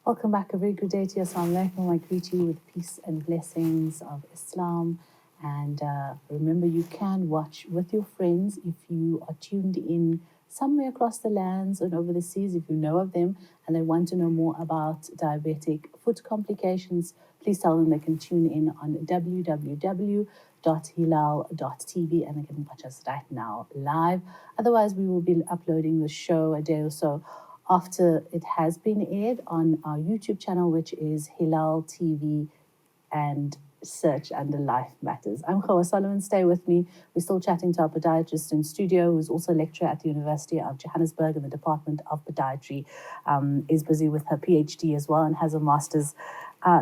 Welcome back. A very good day to you. Assalamu alaikum. I greet you with peace and blessings of Islam. And remember, you can watch with your friends if you are tuned in somewhere across the lands and over the seas. If you know of them and they want to know more about diabetic foot complications, please tell them they can tune in on www.hilaal.tv and they can watch us right now live. Otherwise, we will be uploading the show a day or so after it has been aired on our YouTube channel, which is Hilaal TV, and search under Life Matters. I'm Khawa Solomon. Stay with me. We're still chatting to our podiatrist in studio, who's also a lecturer at the University of Johannesburg in the Department of Podiatry, is busy with her PhD as well and has a master's.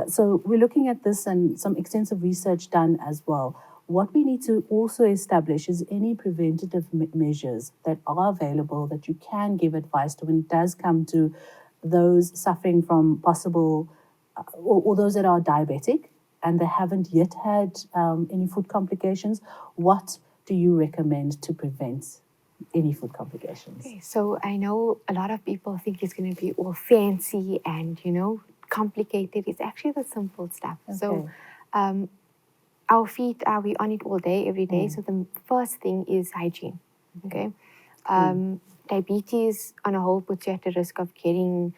So we're looking at this and some extensive research done as well. What we need to also establish is any preventative measures that are available that you can give advice to when it does come to those suffering from possible or those that are diabetic and they haven't yet had any food complications. What do you recommend to prevent any food complications? Okay, so I know a lot of people think it's going to be all fancy and, complicated. It's actually the simple stuff. Okay. So our feet, we on it all day, every day. So the first thing is hygiene, okay? Diabetes on a whole puts you at the risk of getting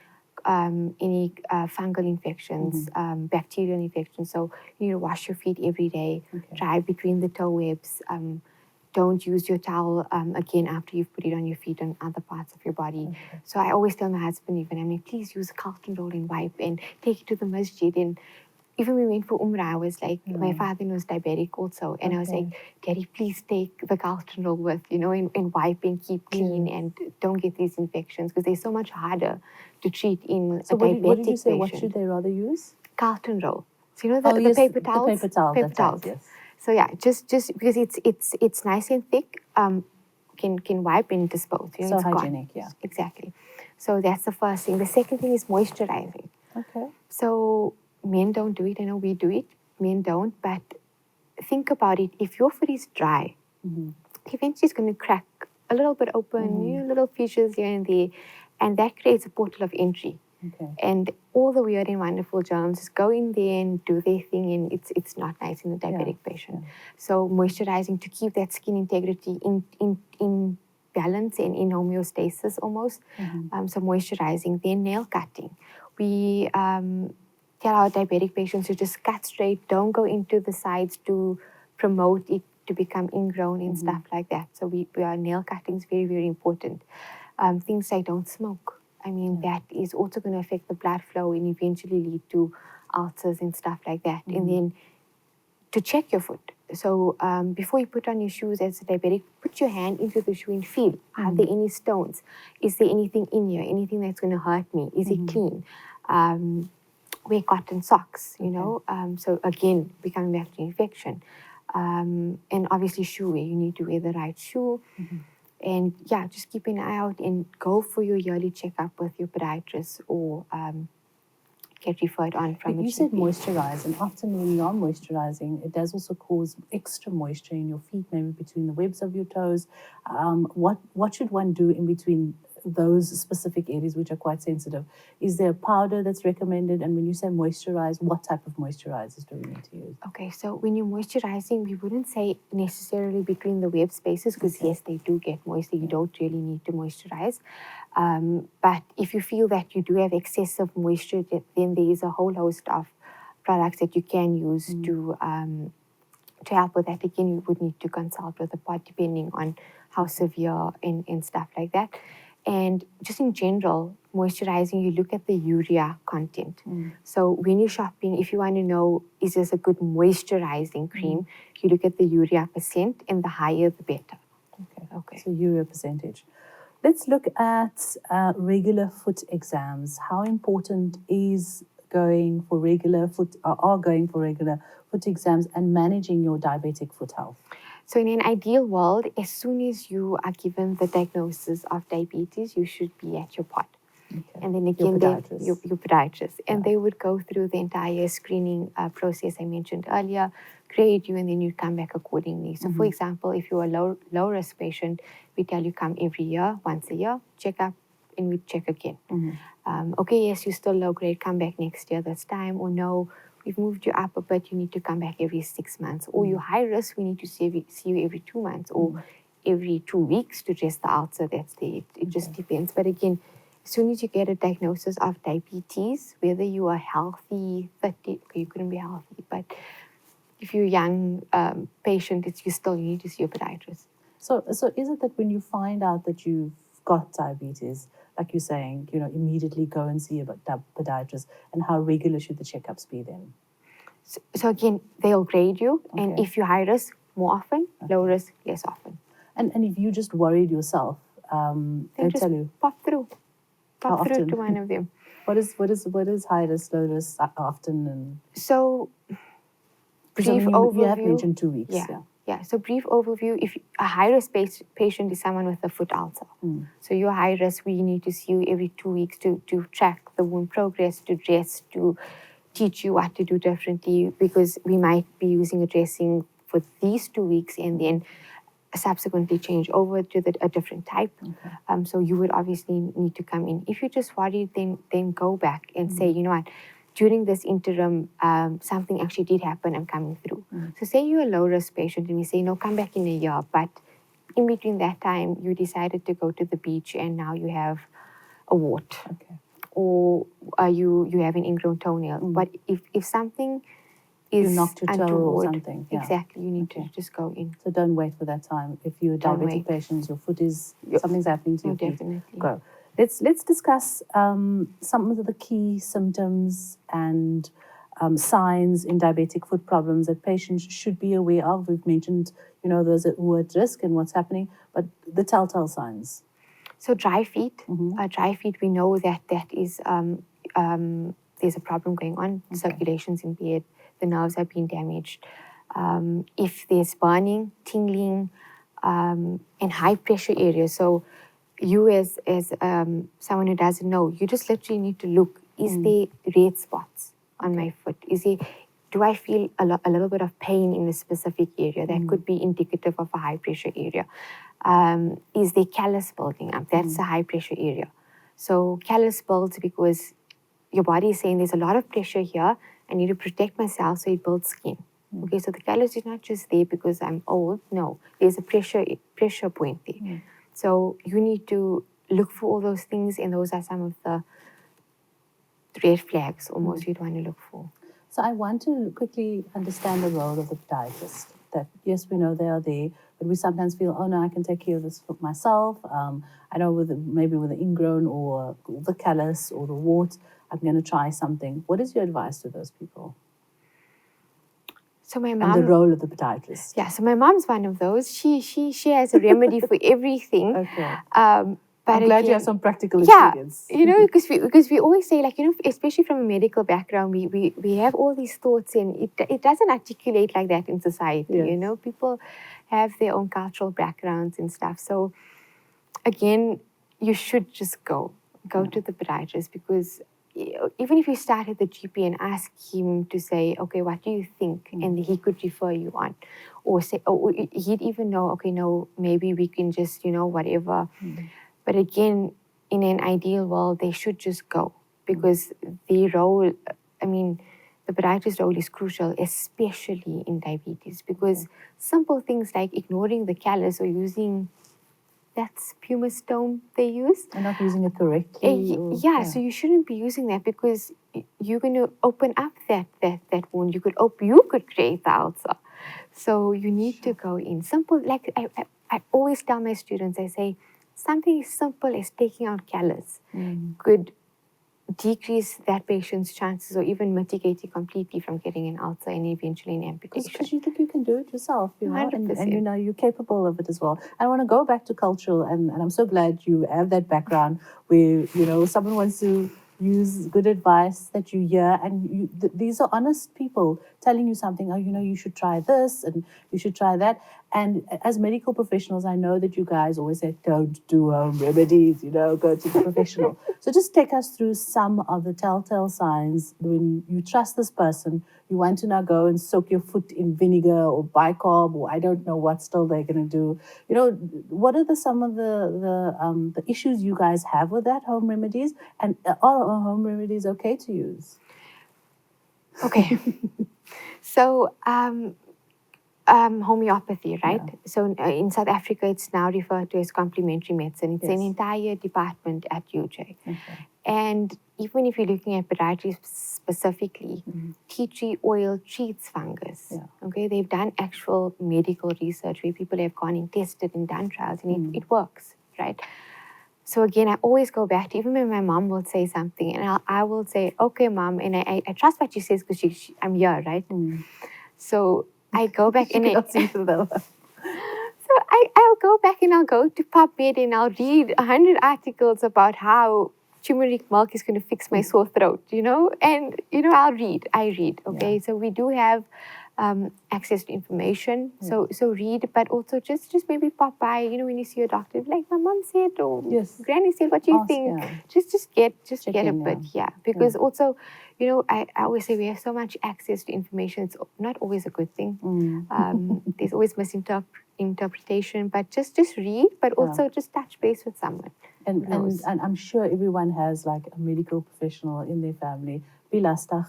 any fungal infections, bacterial infections. So you need to wash your feet every day, dry between the toe webs. Don't use your towel again after you've put it on your feet and other parts of your body. So I always tell my husband, please use a cotton roll and wipe and take it to the masjid. And even when we went for Umrah, I was like, my father was diabetic also. And I was like, Daddy, please take the cotton roll with, and wipe and keep clean and don't get these infections because they're so much harder to treat in a diabetic what did you say? patient. What should they rather use? Cotton roll. So the paper towels? The paper towel. Paper towels. Right, yes. So yeah, just because it's nice and thick, can wipe and dispose. So it's hygienic, gone. Yeah. Exactly. So that's the first thing. The second thing is moisturizing. Okay. So men don't do it. I know we do it. Men don't. But think about it. If your foot is dry, eventually it's going to crack a little bit open, little fissures here and there, and that creates a portal of entry. Okay. And all the weird and wonderful germs just go in there and do their thing, and it's not nice in a diabetic patient. So moisturizing to keep that skin integrity in balance and in homeostasis almost. So moisturizing, then nail cutting. We tell our diabetic patients to just cut straight, don't go into the sides to promote it to become ingrown and stuff like that. So we are nail cutting is very, very important. Things like don't smoke. That is also going to affect the blood flow and eventually lead to ulcers and stuff like that. And then to check your foot. So before you put on your shoes as a diabetic, put your hand into the shoe and feel. Are there any stones? Is there anything in here? Anything that's going to hurt me? Is it clean? Wear cotton socks, so again, we're coming back to infection. And obviously shoe wear. You need to wear the right shoe. And yeah, just keep an eye out and go for your yearly checkup with your podiatrist or get referred on from a You said GP. moisturize, and often when you are moisturizing, it does also cause extra moisture in your feet, maybe between the webs of your toes. What should one do in between those specific areas which are quite sensitive? Is there a powder that's recommended? And when you say moisturize, what type of moisturizers do we need to use? Okay, so when you're moisturizing, we wouldn't say necessarily between the web spaces because yes, they do get moist. You don't really need to moisturize. But if you feel that you do have excessive moisture, then there is a whole host of products that you can use to help with that. Again, you would need to consult with a pod depending on how severe and stuff like that. And just in general, moisturizing, you look at the urea content. So when you're shopping, if you want to know, is this a good moisturizing cream, you look at the urea percent, and the higher, the better. Okay. So urea percentage. Let's look at regular foot exams. How important is going for regular foot exams and managing your diabetic foot health? So in an ideal world, as soon as you are given the diagnosis of diabetes, you should be at your pod. And then again, your podiatrist. And they would go through the entire screening process I mentioned earlier, grade you, and then you come back accordingly. So for example, if you're a low risk patient, we tell you come every year, once a year, check up, and we'd check again. Okay, yes, you're still low grade, come back next year this time, or no, we've moved you up a bit, you need to come back every 6 months, or you're high risk, we need to see you every 2 months, or every 2 weeks to dress the ulcer that's there. It just depends. But again, as soon as you get a diagnosis of diabetes, whether you are healthy, 30, okay, you couldn't be healthy, but if you're a young patient, you need to see a podiatrist. So is it that when you find out that you've got diabetes, like you're saying, immediately go and see a podiatrist, and how regular should the checkups be then? So again, they'll grade you, and if you're high risk, more often, low risk, less often. And if you just worried yourself, they'll tell you. Pop through to one of them. What is high risk, low risk often? And so brief overview. You have mentioned 2 weeks. Yeah. So brief overview. If a high risk patient is someone with a foot ulcer, so you're high risk, we need to see you every 2 weeks to track the wound progress, to dress, to teach you what to do differently, because we might be using a dressing for these 2 weeks and then subsequently change over to a different type. So you would obviously need to come in. If you're just worried, then go back and say, you know what, during this interim, something actually did happen, I'm coming through. So say you're a low-risk patient and we say, no, come back in a year, but in between that time, you decided to go to the beach and now you have a wart. Or you have an ingrown toenail. But if something is you knocked your toe or something. Exactly, you need to just go in. So don't wait for that time. If you're a diabetic patient, your foot is, something's happening to your feet. Definitely. Go. Let's discuss some of the key symptoms and signs in diabetic foot problems that patients should be aware of. We've mentioned, those who are at risk and what's happening, but the telltale signs. So dry feet. Dry feet, we know that is there's a problem going on. Circulation's impaired. The nerves have been damaged. If there's burning, tingling, and high pressure areas, so you as someone who doesn't know, you just literally need to look. Is there red spots on my foot? Do I feel a little bit of pain in a specific area? That could be indicative of a high pressure area. Is there callus building up? That's a high pressure area. So callus builds because your body is saying there's a lot of pressure here. I need to protect myself, so it builds skin. Okay, so the callus is not just there because I'm old. No, there's a pressure point there. So you need to look for all those things, and those are some of the red flags almost you'd want to look for. So I want to quickly understand the role of the podiatrist. That yes, we know they are there, but we sometimes feel, oh no, I can take care of this for myself. I know maybe with the ingrown or the callus or the wart, I'm going to try something. What is your advice to those people? So my mom, and the role of the podiatrist. Yeah, so my mom's one of those. She has a remedy for everything. Okay. But I'm glad you have some practical experience. Yeah, because we always say, like, especially from a medical background, we have all these thoughts, and it doesn't articulate like that in society. Yes. People have their own cultural backgrounds and stuff. So again, you should just go to the podiatrist, because even if you start at the GP and ask him to say, okay, what do you think? And he could refer you on. Or say, he'd even know, okay, no, maybe we can just, whatever. But again, in an ideal world, they should just go, because the role, the podiatrist role is crucial, especially in diabetes, because simple things like ignoring the callus or using that's pumice stone they use. And not using it correctly. So you shouldn't be using that, because you're going to open up that wound. You could create the ulcer. So you need to go in. Simple, like I always tell my students, I say, something as simple as taking out callus could decrease that patient's chances, or even mitigate it completely from getting an ulcer and eventually an amputation. Because you think you can do it yourself, 100%. and you're capable of it as well. I want to go back to cultural, and I'm so glad you have that background where, someone wants to use good advice that you hear, and these are honest people telling you something. Oh, you should try this and you should try that. And as medical professionals, I know that you guys always say, don't do home remedies, go to the professional. So just take us through some of the telltale signs when you trust this person, you want to now go and soak your foot in vinegar or bicarb, or I don't know what still they're going to do. What are some of the issues you guys have with that home remedies? And are home remedies okay to use? Okay. So, homeopathy, right? Yeah. So in South Africa, it's now referred to as complementary medicine. It's Yes. an entire department at UJ. Okay. And even if you're looking at podiatry specifically, tea tree oil treats fungus. Yeah. Okay, they've done actual medical research where people have gone and tested and done trials, and it works, right? So again, I always go back to, even when my mom will say something, and I will say, okay, mom, and I trust what she says because I'm here, right? So I go back and I'll go back and I'll go to PubMed and I'll read 100 articles about how turmeric milk is going to fix my sore throat, and I read, okay? So we do have access to information, so read, but also just maybe pop by, when you see your doctor, like my mom said, or granny said, what do you think? Just get a bit, because also, I always say we have so much access to information. It's not always a good thing. There's always misinterpretation, but just read, but also just touch base with someone. And I'm sure everyone has like a medical professional in their family. Be lastig,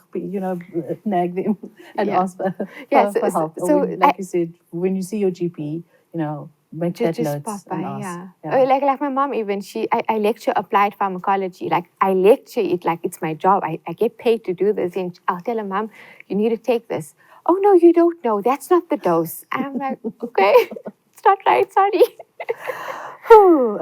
nag them and ask for help. So like you said, when you see your GP, make that notes pop by, and ask. Like my mom, even I lecture applied pharmacology. Like I lecture it like it's my job. I get paid to do this, and I'll tell her, Mom, you need to take this. Oh no, you don't know. That's not the dose. And I'm like, okay, it's not right. Sorry.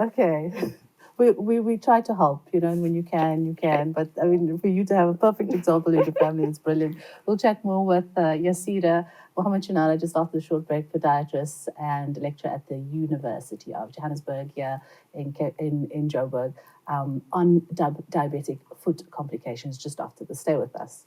Okay. We try to help, and when you can. But I mean, for you to have a perfect example in your family, it's brilliant. We'll chat more with Yaasirah Choonarah just after the short break, podiatrist and lecturer at the University of Johannesburg here in Joburg, on diabetic foot complications just after the. Stay with us.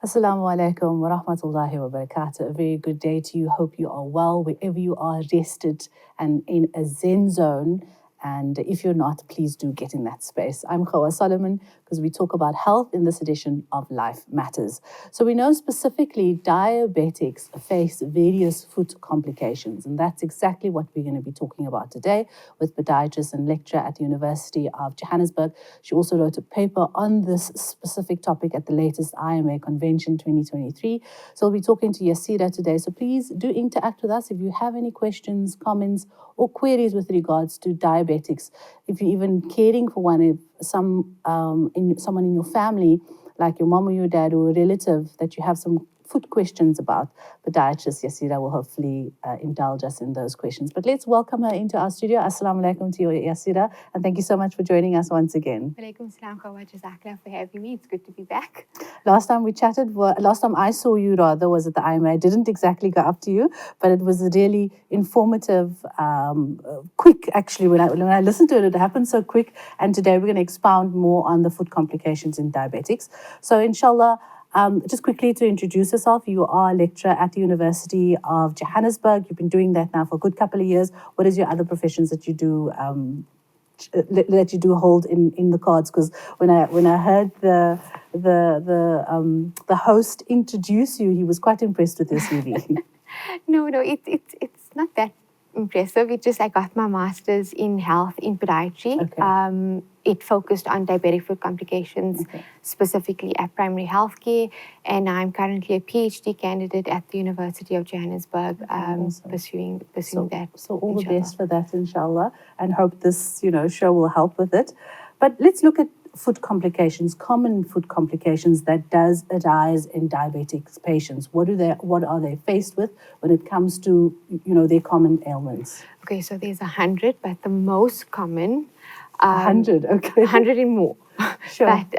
Assalamu alaikum wa rahmatullahi wa barakatuh. A very good day to you. Hope you are well wherever you are, rested and in a zen zone. And if you're not, please do get in that space. I'm Khawa Solomon, because we talk about health in this edition of Life Matters. So we know specifically diabetics face various foot complications, and that's exactly what we're going to be talking about today with podiatrist and lecturer at the University of Johannesburg. She also wrote a paper on this specific topic at the latest IMA Convention 2023. So we'll be talking to Yaasirah today. So please do interact with us if you have any questions, comments, or queries with regards to diabetics. If you're even caring for one, if someone in your family, like your mom or your dad or a relative, that you have some foot questions about, podiatrist Yaasirah will hopefully indulge us in those questions. But let's welcome her into our studio. Assalamu alaikum to you, Yaasirah, and thank you so much for joining us once again. Walaikum salam, Khawa, jazakallah for having me. It's good to be back. Last time I saw you rather was at the IMA. I didn't exactly go up to you, but it was really informative, quick actually. When I listened to it, it happened so quick. And today we're going to expound more on the foot complications in diabetics. So inshallah, just quickly to introduce yourself, you are a lecturer at the University of Johannesburg. You've been doing that now for a good couple of years. What is your other professions that you do hold in the cards? Because when I heard the host introduce you, he was quite impressed with your CV. No, it's not that impressive. It's just I got my master's in health in podiatry. Okay. It focused on diabetic foot complications, specifically at primary healthcare, and I'm currently a PhD candidate at the University of Johannesburg, pursuing that. So all the best for that, inshallah, and hope this show will help with it. But let's look at foot complications, common foot complications that does arise in diabetic patients. What are they faced with when it comes to their common ailments? Okay, so there's 100, but the most common 100, okay. 100 and more. Sure. But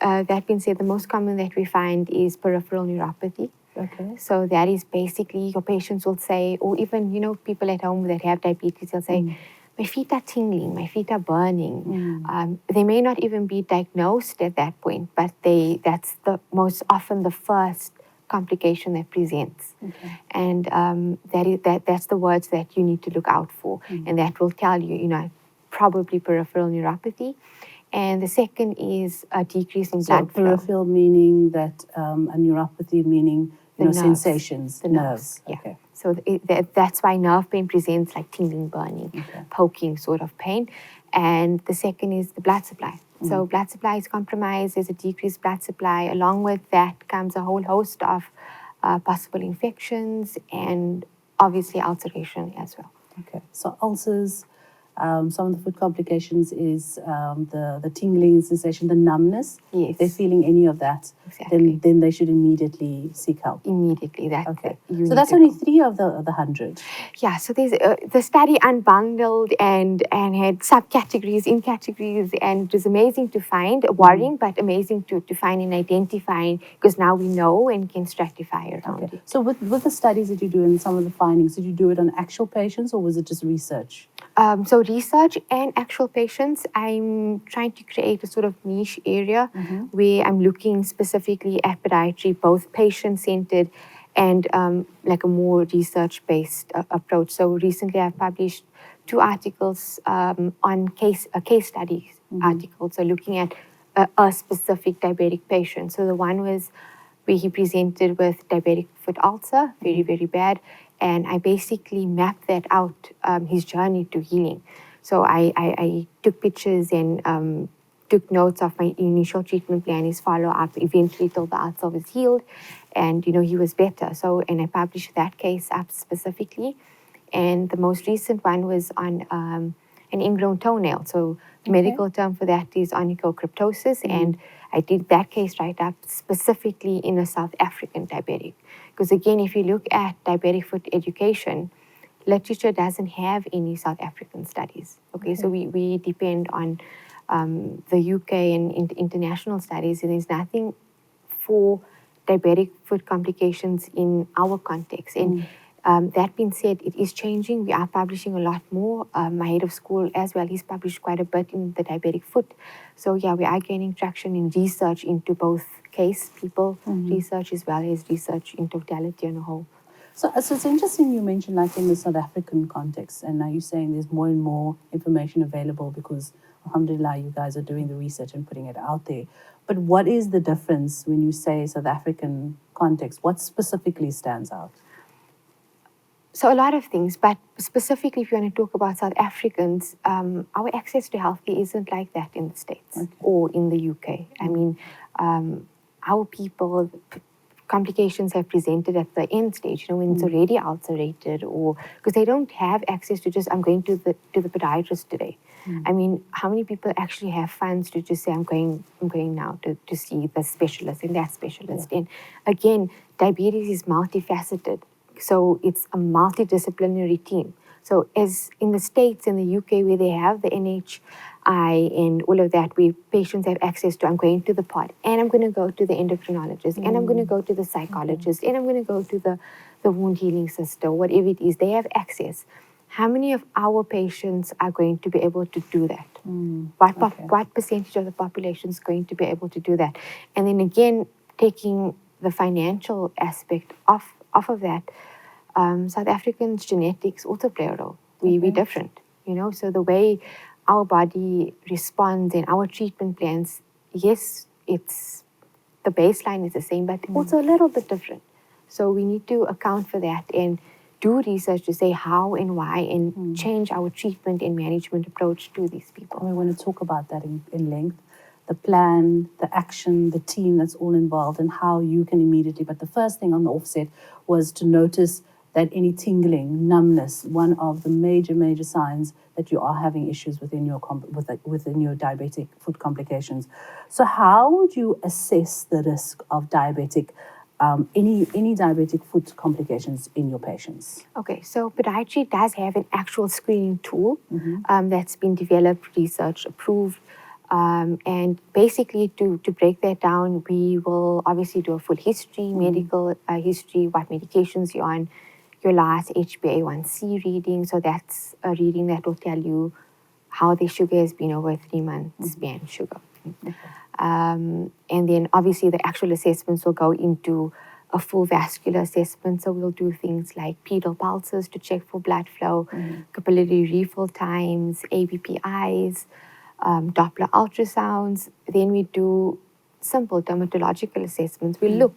that being said, the most common that we find is peripheral neuropathy. Okay. So that is basically your patients will say, or even, people at home that have diabetes, they'll say, my feet are tingling, my feet are burning. They may not even be diagnosed at that point, but that's the most often the first complication that presents. Okay. And that's the words that you need to look out for. And that will tell you, probably peripheral neuropathy. And the second is a decrease in blood flow. Peripheral meaning that, a neuropathy meaning, Nerves, sensations, the nerves. Yeah. Okay. So that's why nerve pain presents like tingling, burning, poking sort of pain. And the second is the blood supply. So blood supply is compromised, there's a decreased blood supply. Along with that comes a whole host of possible infections and obviously ulceration as well. Okay. So ulcers, some of the food complications is the tingling sensation, the numbness. Yes. If they're feeling any of that, Exactly. then they should immediately seek help. Immediately. Okay. So that's only 3 of the 100. Yeah, so there's the study unbundled and had subcategories in categories, and it was amazing to find, worrying, but amazing to find and identifying, because now we know and can stratify around it. So with the studies that you do and some of the findings, did you do it on actual patients or was it just research? So research and actual patients, I'm trying to create a sort of niche area where I'm looking specifically at podiatry, both patient-centered and like a more research-based approach. So recently I've published 2 articles on case studies articles, so looking at a specific diabetic patient. So the one was where he presented with diabetic foot ulcer, very, very bad. And I basically mapped that out, his journey to healing. So I took pictures and took notes of my initial treatment plan, his follow-up, eventually till the ulcer was healed and, he was better. So, and I published that case up specifically. And the most recent one was on an ingrown toenail. So the medical term for that is onychocryptosis. And I did that case right up specifically in a South African diabetic. Because again, if you look at diabetic foot education, literature doesn't have any South African studies. Okay, so we depend on the UK and international studies, and there's nothing for diabetic foot complications in our context. And that being said, it is changing. We are publishing a lot more. My head of school as well, he's published quite a bit in the diabetic foot. So yeah, we are gaining traction in research into both case people research as well as research in totality on a whole. So it's interesting you mentioned like in the South African context, and now you're saying there's more and more information available because, alhamdulillah, you guys are doing the research and putting it out there. But what is the difference when you say South African context? What specifically stands out? So a lot of things, but specifically if you want to talk about South Africans, our access to healthcare isn't like that in the States or in the UK. I mean, our people, complications have presented at the end stage, when it's already ulcerated, or because they don't have access to just, I'm going to the podiatrist today. I mean, how many people actually have funds to just say, I'm going now to see the specialist and that specialist? And again, diabetes is multifaceted. So it's a multidisciplinary team. So as in the States and the UK where they have the NHI and all of that, where patients have access to, I'm going to the pod and I'm going to go to the endocrinologist and I'm going to go to the psychologist and I'm going to go to the wound healing sister, whatever it is, they have access. How many of our patients are going to be able to do that? What percentage of the population is going to be able to do that? And then again, taking the financial aspect off of that, South Africans' genetics also play a role. We're different, so the way our body responds and our treatment plans, yes, it's the baseline is the same, but also a little bit different. So we need to account for that and do research to say how and why and change our treatment and management approach to these people. And we want to talk about that in length. The plan, the action, the team that's all involved and how you can immediately. But the first thing on the offset was to notice that any tingling, numbness, one of the major signs that you are having issues within your diabetic foot complications. So how would you assess the risk of diabetic, any diabetic foot complications in your patients? Okay, so podiatry does have an actual screening tool that's been developed, research approved. And basically, to break that down, we will obviously do a full history, medical history, what medications you're on, your last HbA1c reading. So that's a reading that will tell you how the sugar has been over a 3-month span, sugar. And then obviously the actual assessments will go into a full vascular assessment. So we'll do things like pedal pulses to check for blood flow, capillary refill times, ABPIs, Doppler ultrasounds. Then we do simple dermatological assessments. We'll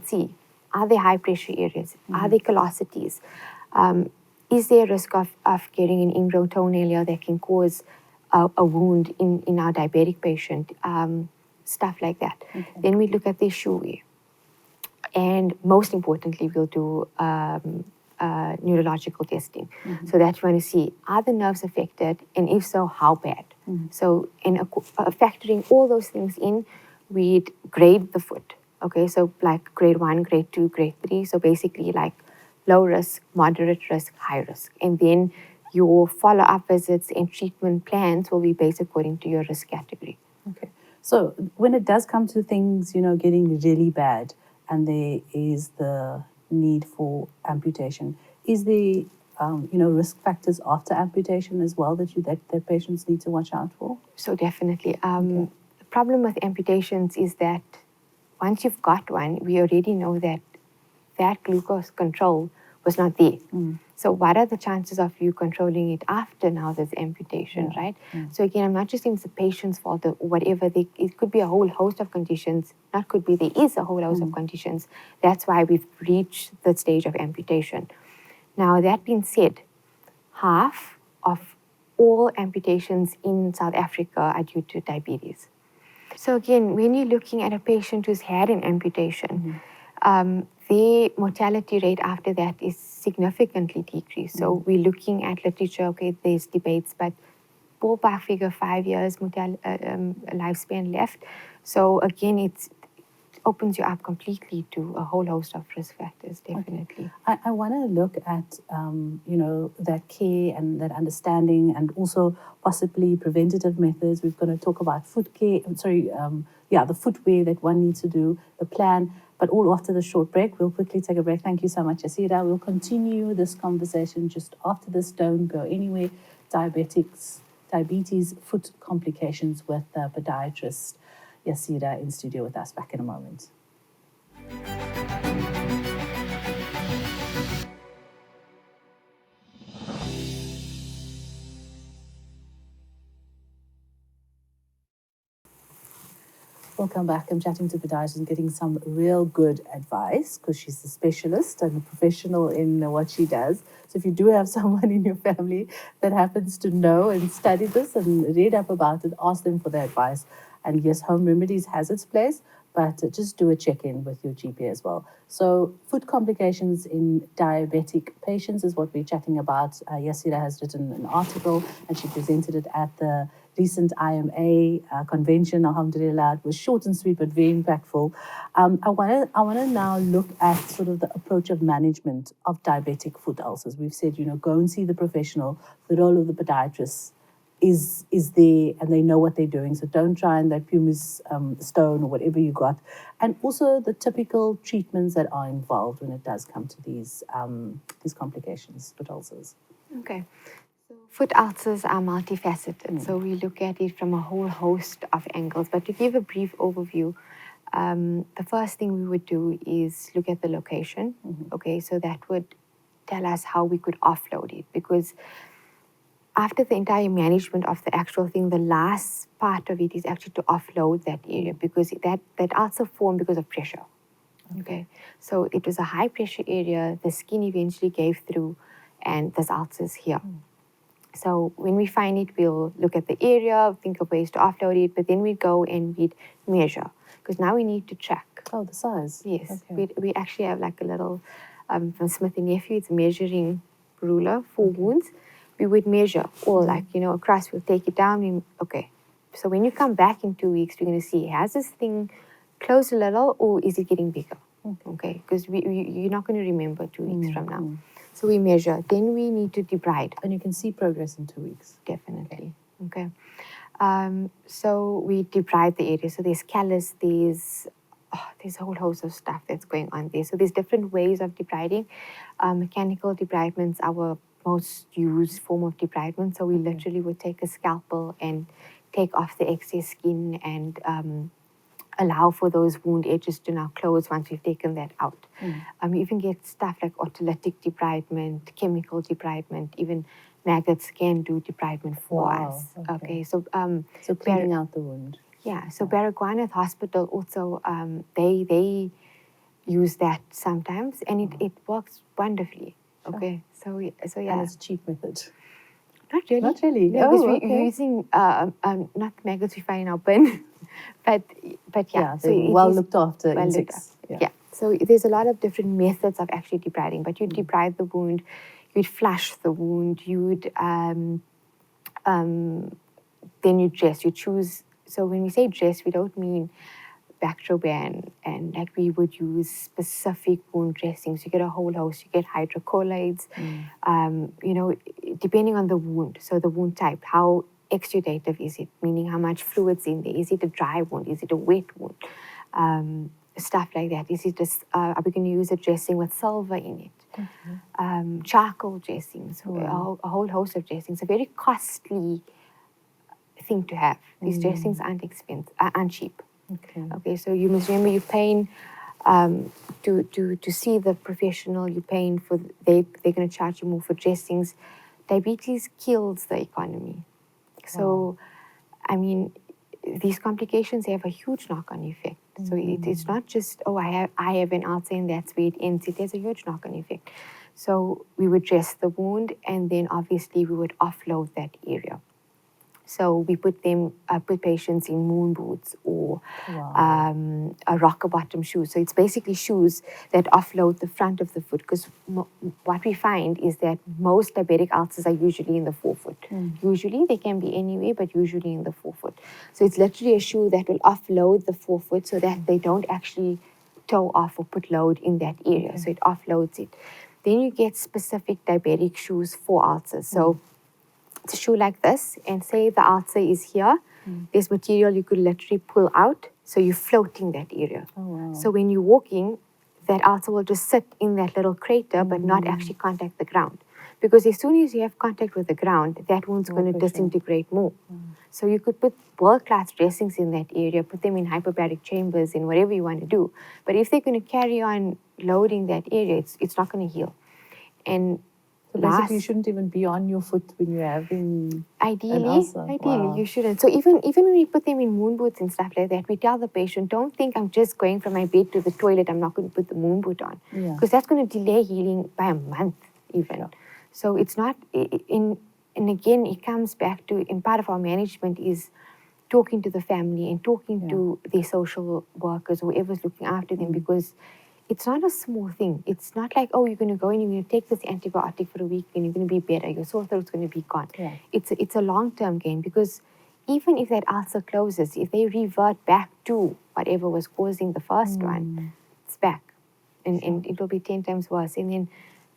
see, are there high pressure areas? Are there callosities? Is there a risk of getting an ingrown toenail that can cause a wound in our diabetic patient? Stuff like that. Then we look at their shoe wear. And most importantly, we'll do neurological testing. So that you want to see, are the nerves affected? And if so, how bad? So in factoring all those things in, we'd grade the foot. Okay, so like grade 1, grade 2, grade 3. So basically like low risk, moderate risk, high risk. And then your follow-up visits and treatment plans will be based according to your risk category. Okay. So when it does come to things, getting really bad and there is the need for amputation, is there, risk factors after amputation as well that patients need to watch out for? So definitely. The problem with amputations is that once you've got one, we already know that glucose control was not there. So what are the chances of you controlling it after now there's amputation, right? So again, I'm not just saying it's the patient's fault or whatever. It could be a whole host of conditions. Not could be, there is a whole host of conditions. That's why we've reached the stage of amputation. Now, that being said, half of all amputations in South Africa are due to diabetes. So again, when you're looking at a patient who's had an amputation, the mortality rate after that is significantly decreased. So we're looking at literature, okay, there's debates, but ballpark figure 5 years lifespan left. So again, it opens you up completely to a whole host of risk factors, definitely. Okay. I want to look at, that care and that understanding and also possibly preventative methods. We're going to talk about foot care, the footwear that one needs to do, the plan, but all after the short break. We'll quickly take a break. Thank you so much, Yaasirah. We'll continue this conversation just after this. Don't go anywhere. Diabetes, foot complications with the podiatrist Yaasirah in studio with us. Back in a moment. Welcome back. I'm chatting to podiatrist and getting some real good advice because she's a specialist and a professional in what she does. So if you do have someone in your family that happens to know and study this and read up about it, ask them for their advice. And yes, Home Remedies has its place, but just do a check-in with your GP as well. So foot complications in diabetic patients is what we're chatting about. Yaasirah has written an article and she presented it at the recent IMA convention. Alhamdulillah, it was short and sweet but very impactful. I want to now look at sort of the approach of management of diabetic foot ulcers. We've said, go and see the professional. The role of the podiatrist is there and they know what they're doing. So don't try and that pumice stone or whatever you got. And also the typical treatments that are involved when it does come to these complications, foot ulcers. Okay. So foot ulcers are multifaceted. So we look at it from a whole host of angles. But to give a brief overview, the first thing we would do is look at the location. Okay, so that would tell us how we could offload it, because after the entire management of the actual thing, the last part of it is actually to offload that area, because that ulcer formed because of pressure. Okay, so it was a high pressure area, the skin eventually gave through, and there's ulcers here. So when we find it, we'll look at the area, think of ways to offload it, but then we'd go and we'd measure, because now we need to track. Oh, the size. Yes, okay. we actually have like a little, from Smith & Nephew, it's a measuring ruler for wounds. We would measure all across, we'll take it down. Okay, so when you come back in 2 weeks, we're going to see, has this thing closed a little or is it getting bigger? Okay, because you're not going to remember 2 weeks from now. So we measure, then we need to debride. And you can see progress in 2 weeks. Definitely, okay. So we debride the area. So there's callus, there's a whole host of stuff that's going on there. So there's different ways of debriding. Mechanical debridement's our most used form of debridement. So we literally would take a scalpel and take off the excess skin and allow for those wound edges to now close once we've taken that out. You even get stuff like autolytic debridement, chemical debridement, even maggots can do debridement for us. Okay, so so cleaning out the wound. Yeah, so Baragwanath Hospital also they use that sometimes, and it works wonderfully. Okay, so yeah, And it's a cheap method. Not really. Not really. No, because we're using not maggots we find in our bin, but yeah. So well looked after well insects. Yeah. So there's a lot of different methods of actually debriding, but you'd debride the wound, you'd flush the wound, you'd then you dress. You choose. So when we say dress, we don't mean Bactroban, and like we would use specific wound dressings. You get a whole host, you get hydrocolloids, depending on the wound. So the wound type, how exudative is it? Meaning how much fluid's in there? Is it a dry wound? Is it a wet wound? Stuff like that. Is it just, are we going to use a dressing with silver in it? Charcoal dressings, a whole host of dressings. A very costly thing to have. These dressings aren't expensive, aren't cheap. Okay, so you must remember you're paying to see the professional, you're paying for, they're going to charge you more for dressings. Diabetes kills the economy. So, I mean, these complications have a huge knock-on effect. So it's not just, I have an ulcer and that's where it ends. It has a huge knock-on effect. So we would dress the wound and then obviously we would offload that area. So we put patients in moon boots or a rocker bottom shoe. So it's basically shoes that offload the front of the foot, because what we find is that most diabetic ulcers are usually in the forefoot. Usually they can be anywhere, but usually in the forefoot. So it's literally a shoe that will offload the forefoot so that they don't actually toe off or put load in that area. So it offloads it. Then you get specific diabetic shoes for ulcers. So it's a shoe like this, and say the ulcer is here, there's material you could literally pull out, so you're floating that area. So when you're walking, that ulcer will just sit in that little crater but not actually contact the ground. Because as soon as you have contact with the ground, that wound's going to disintegrate more. So you could put world-class dressings in that area, put them in hyperbaric chambers and whatever you want to do. But if they're going to carry on loading that area, it's not going to heal. And so basically, you shouldn't even be on your foot when you're having Ideally, you shouldn't. So even when we put them in moon boots and stuff like that, we tell the patient, don't think I'm just going from my bed to the toilet, I'm not going to put the moon boot on. Because that's going to delay healing by a month even. So it's not, and again, it comes back to, and part of our management is talking to the family and talking to their social workers, whoever's looking after them, because it's not a small thing. It's not like, you're going to go and you're going to take this antibiotic for a week and you're going to be better. Your sore throat's going to be gone. It's a long-term game, because even if that ulcer closes, if they revert back to whatever was causing the first one, it's back. And it'll be 10 times worse. And then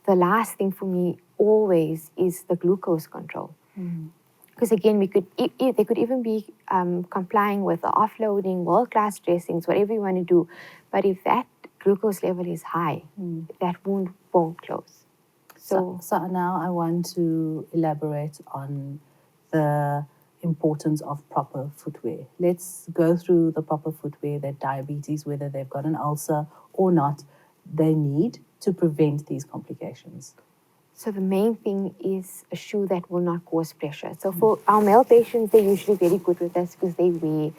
the last thing for me always is the glucose control. Because again, they could even be complying with the offloading, world-class dressings, whatever you want to do. But if that glucose level is high, that wound won't close. So now I want to elaborate on the importance of proper footwear. Let's go through the proper footwear that diabetes, whether they've got an ulcer or not, they need to prevent these complications. So the main thing is a shoe that will not cause pressure. So for our male patients, they're usually very good with this because they wear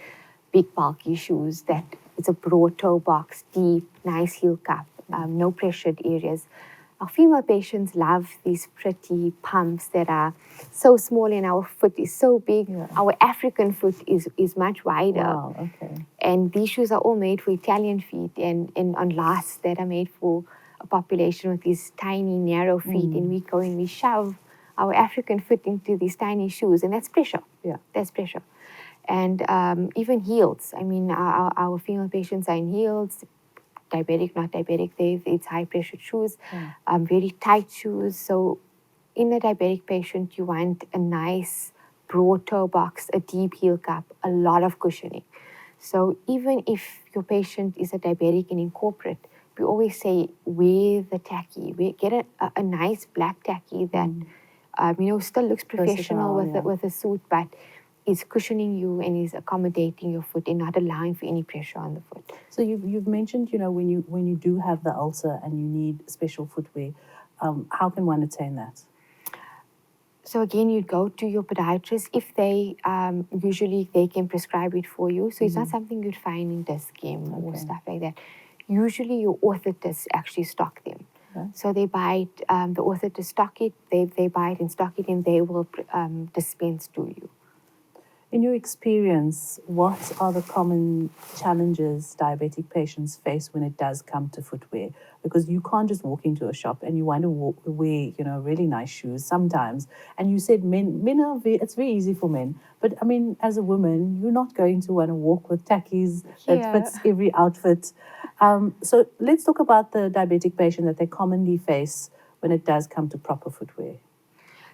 big bulky shoes that it's a broad toe box, deep, nice heel cup, no pressured areas. Our female patients love these pretty pumps that are so small and our foot is so big. Our African foot is much wider. And these shoes are all made for Italian feet and on lasts that are made for a population with these tiny, narrow feet. And we go and we shove our African foot into these tiny shoes, and that's pressure. That's pressure. And even heels. I mean, our female patients are in heels, diabetic, not diabetic, it's high-pressured shoes, very tight shoes. So in a diabetic patient, you want a nice broad toe box, a deep heel cup, a lot of cushioning. So even if your patient is a diabetic and incorporate, we always say wear the tacky. We get a nice black tacky that still looks professional with a suit, but is cushioning you and is accommodating your foot and not allowing for any pressure on the foot. So you've mentioned, when you do have the ulcer and you need special footwear, how can one attain that? So again, you'd go to your podiatrist if they usually they can prescribe it for you. So it's not something you'd find in Discam or stuff like that. Usually your orthotists actually stock them. Okay. So they buy it, the orthotists stock it, they buy it and stock it, and they will dispense to you. In your experience, what are the common challenges diabetic patients face when it does come to footwear? Because you can't just walk into a shop and you want to wear, really nice shoes sometimes. And you said men are it's very easy for men. But I mean, as a woman, you're not going to want to walk with tackies that fits every outfit. So let's talk about the diabetic patient that they commonly face when it does come to proper footwear.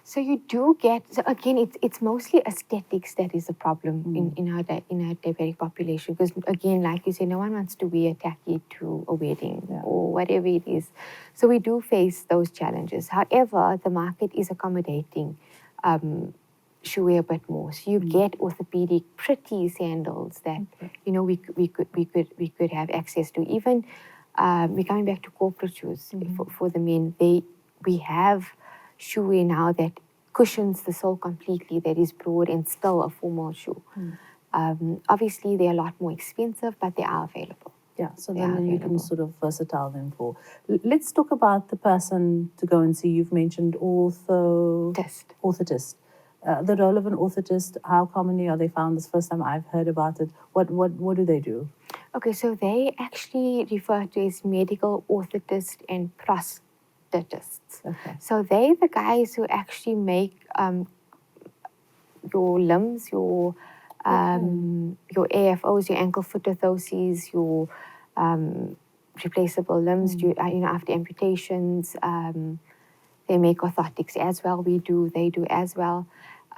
So you do get, so again, it's mostly aesthetics that is a problem in our diabetic population, because again, like you say, no one wants to wear a tacky to a wedding or whatever it is. So we do face those challenges. However, the market is accommodating shoewear a bit more. So you get orthopedic, pretty sandals that we could have access to. Even we're coming back to corporate shoes for the men. We have shoewear now that cushions the sole completely, that is broad and still a formal shoe. Obviously, they're a lot more expensive, but they are available. Yeah, so then you can sort of versatile them for. Let's talk about the person to go and see. You've mentioned orthotist. The role of an orthotist, how commonly are they found? This first time I've heard about it. What do they do? Okay, so they actually refer to as medical orthotist and prosthetist. Okay. So they're the guys who actually make your limbs, your AFOs, your ankle foot orthoses, your replaceable limbs, after amputations. They make orthotics as well. They do as well.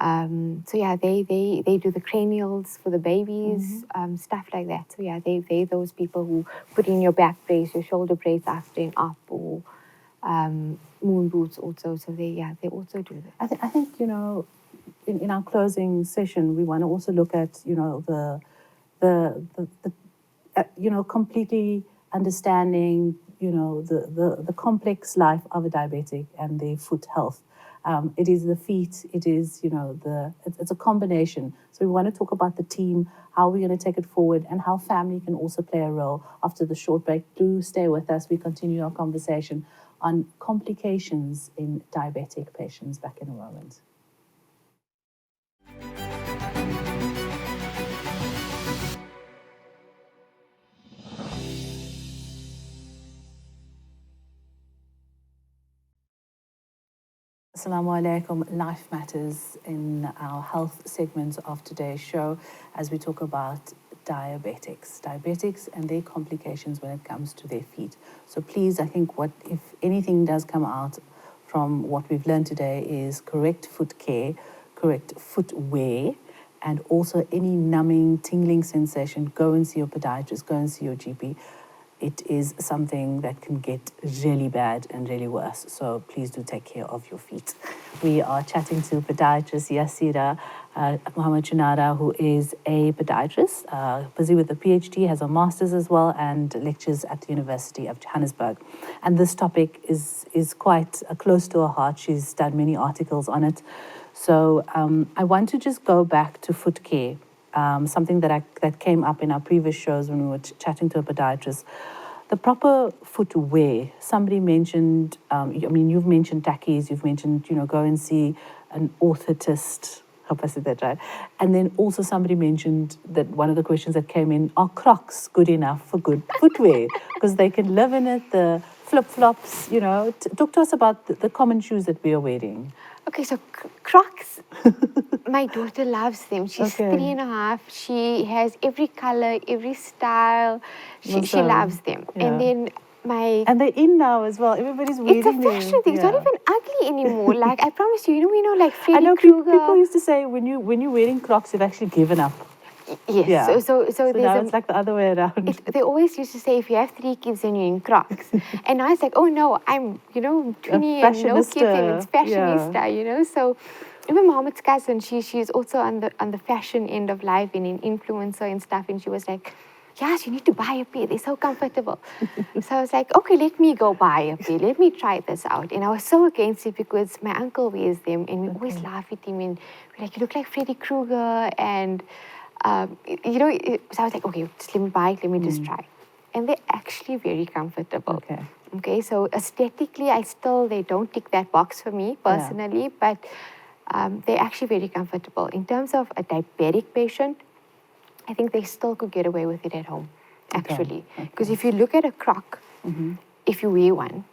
So yeah, they do the cranials for the babies, stuff like that. So yeah, they those people who put in your back brace, your shoulder brace after an op, or moon boots also. So they also do that. I think in our closing session, we want to also look at the completely understanding the complex life of a diabetic and their foot health. It is the feet. It is it's a combination. So we want to talk about the team, how we're going to take it forward, and how family can also play a role. After the short break, do stay with us. We continue our conversation on complications in diabetic patients. Back in a moment. Assalamu alaikum. Life matters in our health segment of today's show as we talk about diabetics and their complications when it comes to their feet. So please, I think if anything does come out from what we've learned today is correct foot care, correct footwear, and also any numbing, tingling sensation, go and see your podiatrist, go and see your GP. It is something that can get really bad and really worse. So please do take care of your feet. We are chatting to podiatrist Yaasirah Mohammed Choonarah, who is a podiatrist, busy with a PhD, has a master's as well, and lectures at the University of Johannesburg. And this topic is quite close to her heart. She's done many articles on it. So I want to just go back to foot care. Something that came up in our previous shows when we were chatting to a podiatrist. The proper footwear. Somebody mentioned, you've mentioned tackies, you've mentioned, go and see an orthotist. I hope I said that right. And then also somebody mentioned that one of the questions that came in, are Crocs good enough for good footwear? Because they can live in it, the flip-flops, Talk to us about the common shoes that we are wearing. Okay, so Crocs, my daughter loves them. She's 3.5. She has every color, every style. She loves them. Yeah. And then And they're in now as well. Everybody's wearing them. It's a fashion thing. It's not even ugly anymore. Like, I promise you, we know like Freddy I know Krueger. people used to say when you're wearing Crocs, you've actually given up. Yes. Yeah. So there's now it's like the other way around. They always used to say if you have 3 kids then you're in Crocs. And now it's like, oh no, I'm 20 and no kids and it's fashionista, So even Mohammed's cousin, she's also on the fashion end of life and an influencer and stuff, and she was like, yes, you need to buy a pair. They're so comfortable. So I was like, okay, let me go buy a pair. Let me try this out. And I was so against it because my uncle wears them and we always laugh at him and we're like, you look like Freddy Krueger. And, so I was like, okay, just let me buy it. Let me just try. And they're actually very comfortable. Okay, so aesthetically, they don't tick that box for me personally, but they're actually very comfortable. In terms of a diabetic patient, I think they still could get away with it at home, actually. Because if you look at a Croc, if you wear one,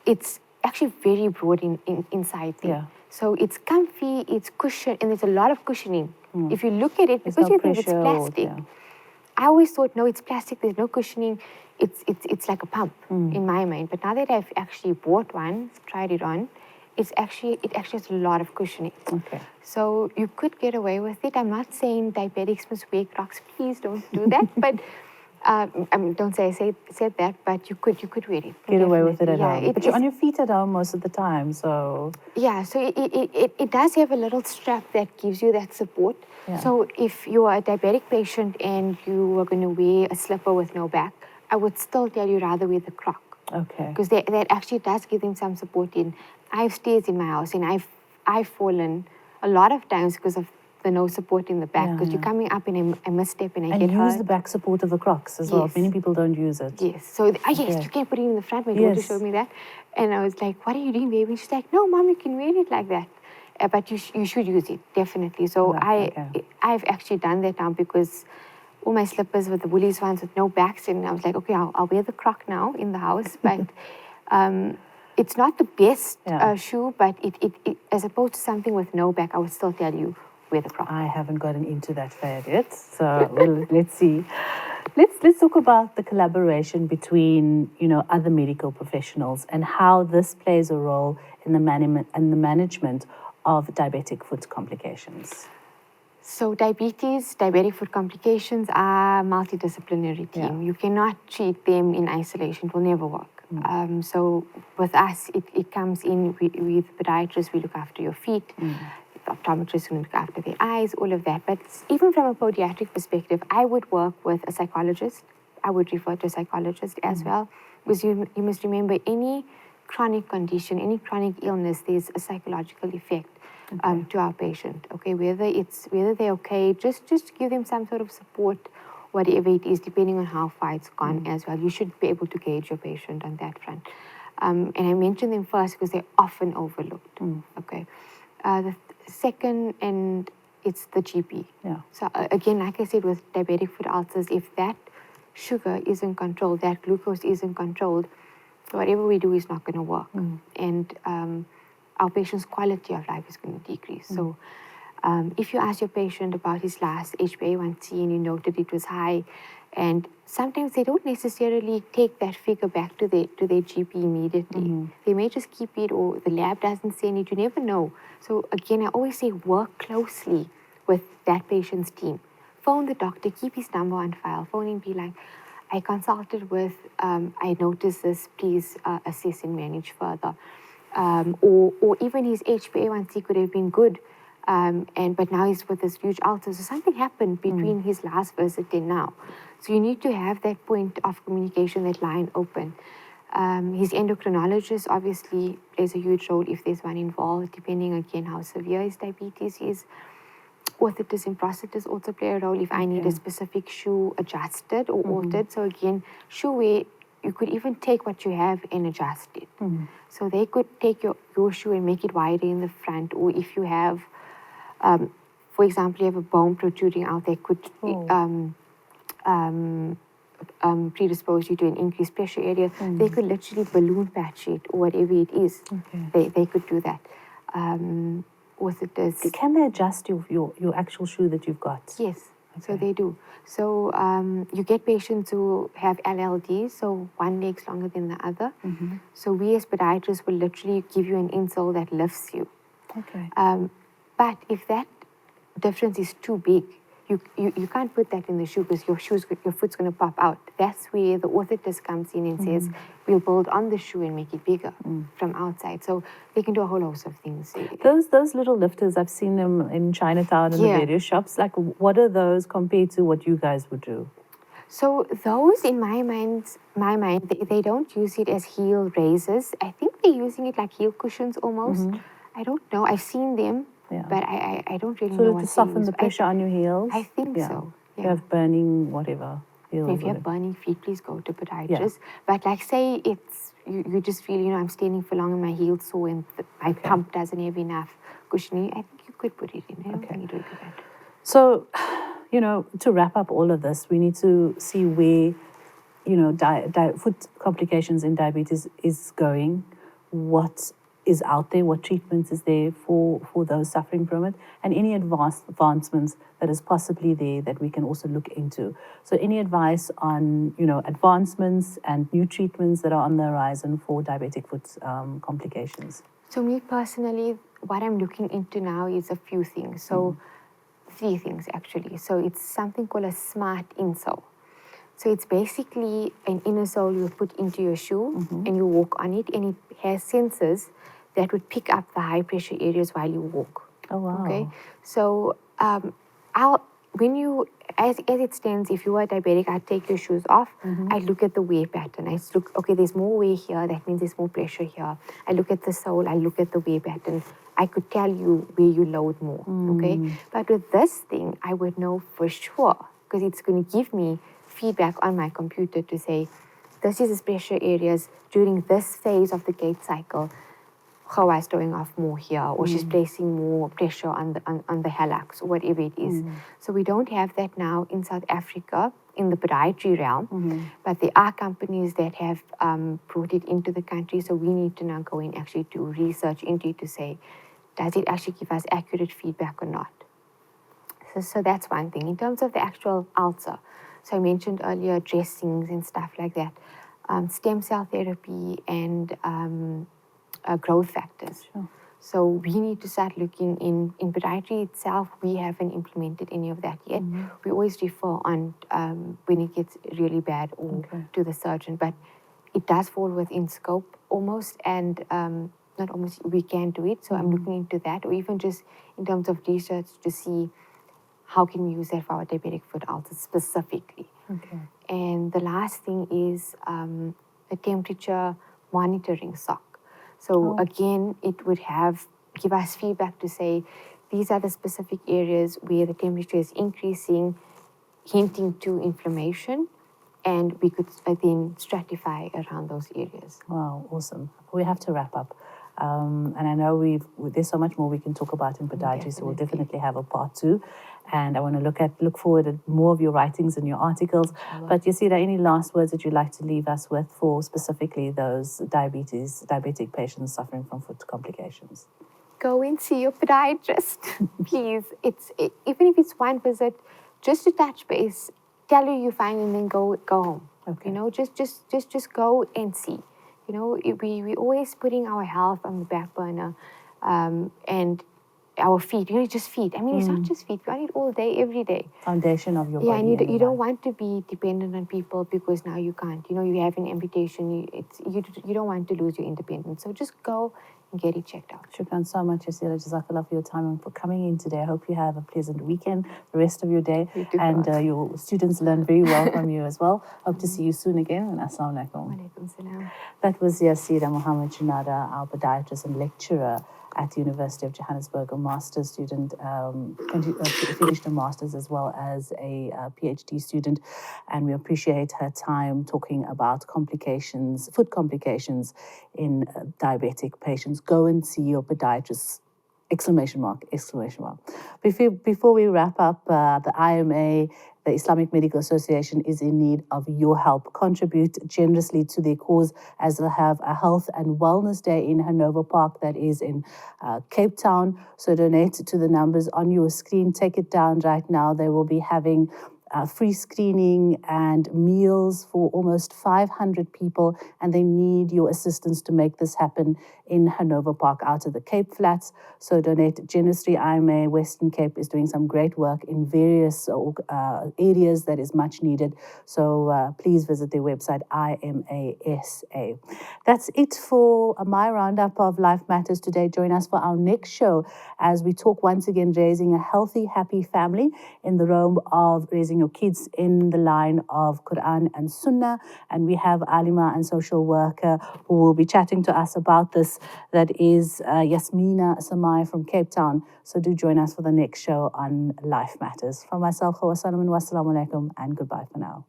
it's actually very broad inside there. So it's comfy, it's cushioned, and there's a lot of cushioning. If you look at it, because you think it's plastic, I always thought, no, it's plastic, there's no cushioning. It's like a pump in my mind. But now that I've actually bought one, tried it on, it actually has a lot of cushioning. So you could get away with it. I'm not saying diabetics must wear Crocs. Please don't do that. But don't say I said that. But you could wear it. Get away with it at home. But you're on your feet at home most of the time, so so it does have a little strap that gives you that support. So if you are a diabetic patient and you are going to wear a slipper with no back, I would still tell you rather wear the Croc. Because that actually does give them some support in. I have stairs in my house and I've fallen a lot of times because of the no support in the back. Because you're coming up and I misstep and I get hurt. And use the back support of the Crocs as well. Many people don't use it. Yes. So you can put it in the front. My daughter showed me that. And I was like, what are you doing, baby? She's like, no, Mom, you can wear it like that. But you should use it, definitely. So I've actually done that now because all my slippers with the Woolies ones with no backs, and I was like, okay, I'll wear the Croc now in the house, but it's not the best shoe, but it as opposed to something with no back, I would still tell you wear the Croc. I haven't gotten into that fad yet, so let's see. Let's talk about the collaboration between other medical professionals and how this plays a role in the management of diabetic foot complications. So diabetic foot complications are a multidisciplinary team. You cannot treat them in isolation. It will never work. So with us, it comes in with podiatrists, we look after your feet. The optometrists will look after their eyes, all of that. But even from a podiatric perspective, I would work with a psychologist. I would refer to a psychologist as well. Because you must remember, any chronic condition, any chronic illness, there's a psychological effect to our patient. Okay, whether they're okay, just give them some sort of support, whatever it is, depending on how far it's gone as well. You should be able to gauge your patient on that front. And I mention them first because they're often overlooked. Okay, the second, and it's the GP. So again, like I said, with diabetic foot ulcers, if that sugar isn't controlled, that glucose isn't controlled, whatever we do is not going to work. And our patient's quality of life is going to decrease. So if you ask your patient about his last HbA1c and you noted it was high, and sometimes they don't necessarily take that figure back to their GP immediately. They may just keep it, or the lab doesn't say it. You never know. So again, I always say work closely with that patient's team. Phone the doctor, keep his number on file. Phone him, be like, I consulted with, I noticed this, please assess and manage further. Or even his HbA1c could have been good, but now he's with this huge ulcer. So something happened between his last visit and now. So you need to have that point of communication, that line open. His endocrinologist obviously plays a huge role if there's one involved, depending again how severe his diabetes is. Orthotists and prosthetists also play a role if I need a specific shoe adjusted or altered. So again, shoe wear, you could even take what you have and adjust it. So they could take your shoe and make it wider in the front, or if you have, for example, you have a bone protruding out, they could predispose you to an increased pressure area. They could literally balloon patch it or whatever it is. They could do that. Orthotists. Can they adjust your actual shoe that you've got? Yes. So they do. So you get patients who have LLD, so one leg's longer than the other. So we as podiatrists will literally give you an insole that lifts you. Okay. But if that difference is too big, you can't put that in the shoe because your foot's going to pop out. That's where the orthotist comes in and says, we'll build on the shoe and make it bigger from outside. So they can do a whole host of things. Those little lifters, I've seen them in Chinatown in the various shops. Like, what are those compared to what you guys would do? So those, in my mind, they don't use it as heel raisers. I think they're using it like heel cushions almost. I don't know. I've seen them. Yeah. But I don't really know what to soften the pressure on your heels? I think so. If you have burning whatever. If you have burning feet, please go to podiatrist. But like say it's, you just feel, I'm standing for long and my heel's sore and my pump doesn't have enough cushioning, I think you could put it in. I don't think it would be bad. So, to wrap up all of this, we need to see where, foot complications in diabetes is going, what is out there, what treatments is there for those suffering from it, and any advancements that is possibly there that we can also look into. So any advice on, advancements and new treatments that are on the horizon for diabetic foot complications? So me personally, what I'm looking into now is a few things. So 3 things actually. So it's something called a smart insole. So it's basically an inner sole you put into your shoe and you walk on it, and it has sensors that would pick up the high pressure areas while you walk. Oh, wow. Okay. So when you, as it stands, if you are diabetic, I'd take your shoes off. I look at the wear pattern. I look, okay, there's more wear here. That means there's more pressure here. I look at the sole. I look at the wear pattern. I could tell you where you load more. Okay. But with this thing, I would know for sure because it's going to give me feedback on my computer to say, this is the pressure areas during this phase of the gait cycle. How is throwing off more here, or she's placing more pressure on the hallux, or whatever it is. So we don't have that now in South Africa in the podiatry realm, but there are companies that have brought it into the country. So we need to now go in actually to research into it to say, does it actually give us accurate feedback or not? So that's one thing. In terms of the actual ulcer, so I mentioned earlier dressings and stuff like that, stem cell therapy and growth factors. Sure. So we need to start looking in podiatry itself. We haven't implemented any of that yet. We always refer on when it gets really bad or to the surgeon, but it does fall within scope almost, and not almost, we can do it. So I'm looking into that, or even just in terms of research to see how can we use that for our diabetic foot ulcers specifically. And the last thing is a temperature monitoring sock. So again, it would give us feedback to say, these are the specific areas where the temperature is increasing, hinting to inflammation, and we could then stratify around those areas. Wow, awesome. We have to wrap up. And I know there's so much more we can talk about in podiatry, so we'll definitely have a part 2. And I want to look forward at more of your writings and your articles. But Yaasirah, any last words that you'd like to leave us with for specifically those diabetic patients suffering from foot complications? Go and see your podiatrist, please. Even if it's one visit, just to touch base, tell you you're fine, and then go home. Okay. Just go and see. We always putting our health on the back burner, and our feet, just feet. I mean, it's not just feet. We want it all day, every day. Foundation of your body. Yeah, and you don't want to be dependent on people because now you can't. You have an amputation. You don't want to lose your independence. So just go and get it checked out. Shukran so much, Yaasirah. Jazakallah for your time and for coming in today. I hope you have a pleasant weekend, the rest of your day. And your students learn very well from you as well. Hope to see you soon again. And Assalamu alaikum. Walaikum salam. That was Yaasirah Muhammad Choonarah, our podiatrist and lecturer at the University of Johannesburg, a master's student, finished a master's as well as a PhD student. And we appreciate her time talking about foot complications in diabetic patients. Go and see your podiatrist, exclamation mark. Before we wrap up, the IMA, the Islamic Medical Association, is in need of your help. Contribute generously to their cause as they have a health and wellness day in Hanover Park that is in Cape Town. So donate to the numbers on your screen. Take it down right now. They will be having free screening and meals for almost 500 people, and they need your assistance to make this happen in Hanover Park out of the Cape Flats. So donate generously. IMA Western Cape is doing some great work in various areas that is much needed. So please visit their website, IMASA. That's it for my roundup of Life Matters today. Join us for our next show as we talk once again raising a healthy, happy family in the realm of raising your kids in the line of Quran and Sunnah. And we have Alima and social worker who will be chatting to us about this. That is Yasmina Samai from Cape Town. So do join us for the next show on Life Matters. From myself, Hawa Salaman, wassalamu alaikum, and goodbye for now.